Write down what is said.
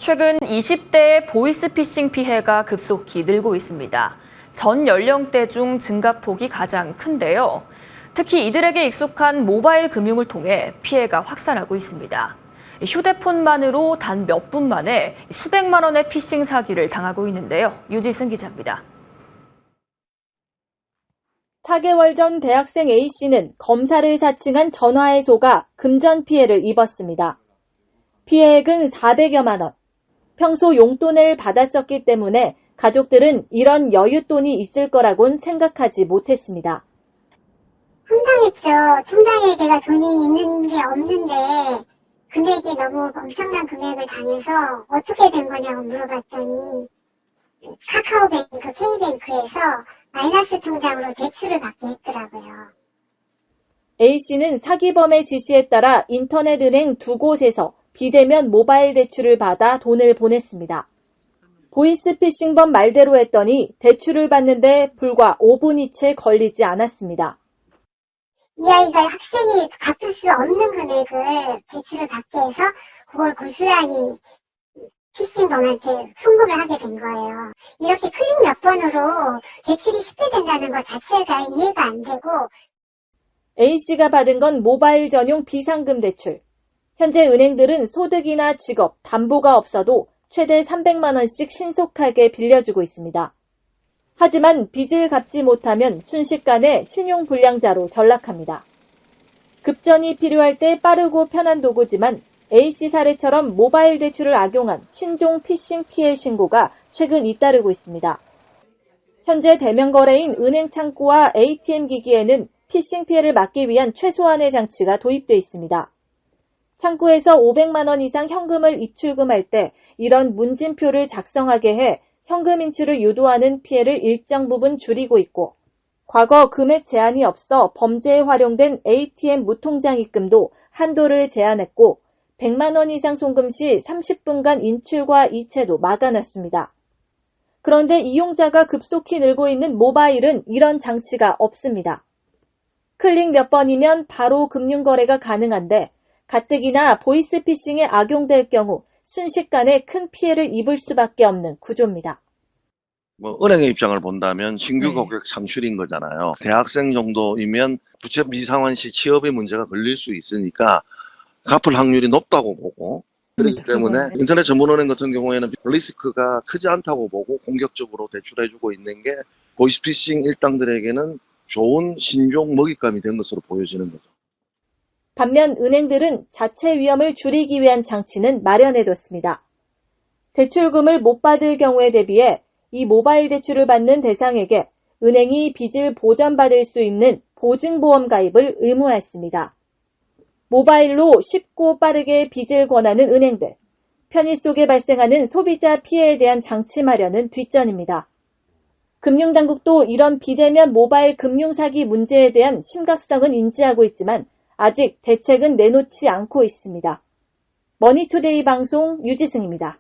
최근 20대의 보이스피싱 피해가 급속히 늘고 있습니다. 전 연령대 중 증가폭이 가장 큰데요. 특히 이들에게 익숙한 모바일 금융을 통해 피해가 확산하고 있습니다. 휴대폰만으로 단 몇 분 만에 수백만 원의 피싱 사기를 당하고 있는데요. 유지승 기자입니다. 4개월 전 대학생 A씨는 검사를 사칭한 전화에 속아 금전 피해를 입었습니다. 피해액은 400여만 원. 평소 용돈을 받았었기 때문에 가족들은 이런 여윳돈이 있을 거라곤 생각하지 못했습니다. 황당했죠. 통장에 걔가 돈이 있는 게 없는데 금액이 너무 엄청난 금액을 당해서 어떻게 된 거냐고 물어봤더니 카카오뱅크, K뱅크에서 마이너스 통장으로 대출을 받게 했더라고요. A씨는 사기범의 지시에 따라 인터넷 은행 2곳에서 비대면 모바일 대출을 받아 돈을 보냈습니다. 보이스피싱범 말대로 했더니 대출을 받는데 불과 5분이 채 걸리지 않았습니다. 이 아이가 학생이 갚을 수 없는 금액을 대출을 받게 해서 그걸 고스란히 피싱범한테 송금을 하게 된 거예요. 이렇게 클릭 몇 번으로 대출이 쉽게 된다는 것 자체가 이해가 안 되고. A씨가 받은 건 모바일 전용 비상금 대출. 현재 은행들은 소득이나 직업, 담보가 없어도 최대 300만 원씩 신속하게 빌려주고 있습니다. 하지만 빚을 갚지 못하면 순식간에 신용불량자로 전락합니다. 급전이 필요할 때 빠르고 편한 도구지만 A씨 사례처럼 모바일 대출을 악용한 신종 피싱 피해 신고가 최근 잇따르고 있습니다. 현재 대면 거래인 은행 창구와 ATM 기기에는 피싱 피해를 막기 위한 최소한의 장치가 도입돼 있습니다. 창구에서 500만 원 이상 현금을 입출금할 때 이런 문진표를 작성하게 해 현금 인출을 유도하는 피해를 일정 부분 줄이고 있고, 과거 금액 제한이 없어 범죄에 활용된 ATM 무통장 입금도 한도를 제한했고 100만 원 이상 송금 시 30분간 인출과 이체도 막아놨습니다. 그런데 이용자가 급속히 늘고 있는 모바일은 이런 장치가 없습니다. 클릭 몇 번이면 바로 금융거래가 가능한데 가뜩이나 보이스피싱에 악용될 경우 순식간에 큰 피해를 입을 수밖에 없는 구조입니다. 은행의 입장을 본다면 신규 고객 창출인 거잖아요. 대학생 정도이면 부채 미상환 시 취업에 문제가 걸릴 수 있으니까 갚을 확률이 높다고 보고, 그렇기 때문에 인터넷 전문은행 같은 경우에는 리스크가 크지 않다고 보고 공격적으로 대출해주고 있는 게 보이스피싱 일당들에게는 좋은 신종 먹잇감이 된 것으로 보여지는 거죠. 반면 은행들은 자체 위험을 줄이기 위한 장치는 마련해뒀습니다. 대출금을 못 받을 경우에 대비해 이 모바일 대출을 받는 대상에게 은행이 빚을 보전받을 수 있는 보증보험 가입을 의무화했습니다. 모바일로 쉽고 빠르게 빚을 권하는 은행들, 편의 속에 발생하는 소비자 피해에 대한 장치 마련은 뒷전입니다. 금융당국도 이런 비대면 모바일 금융사기 문제에 대한 심각성은 인지하고 있지만 아직 대책은 내놓지 않고 있습니다. 머니투데이 방송 유지승입니다.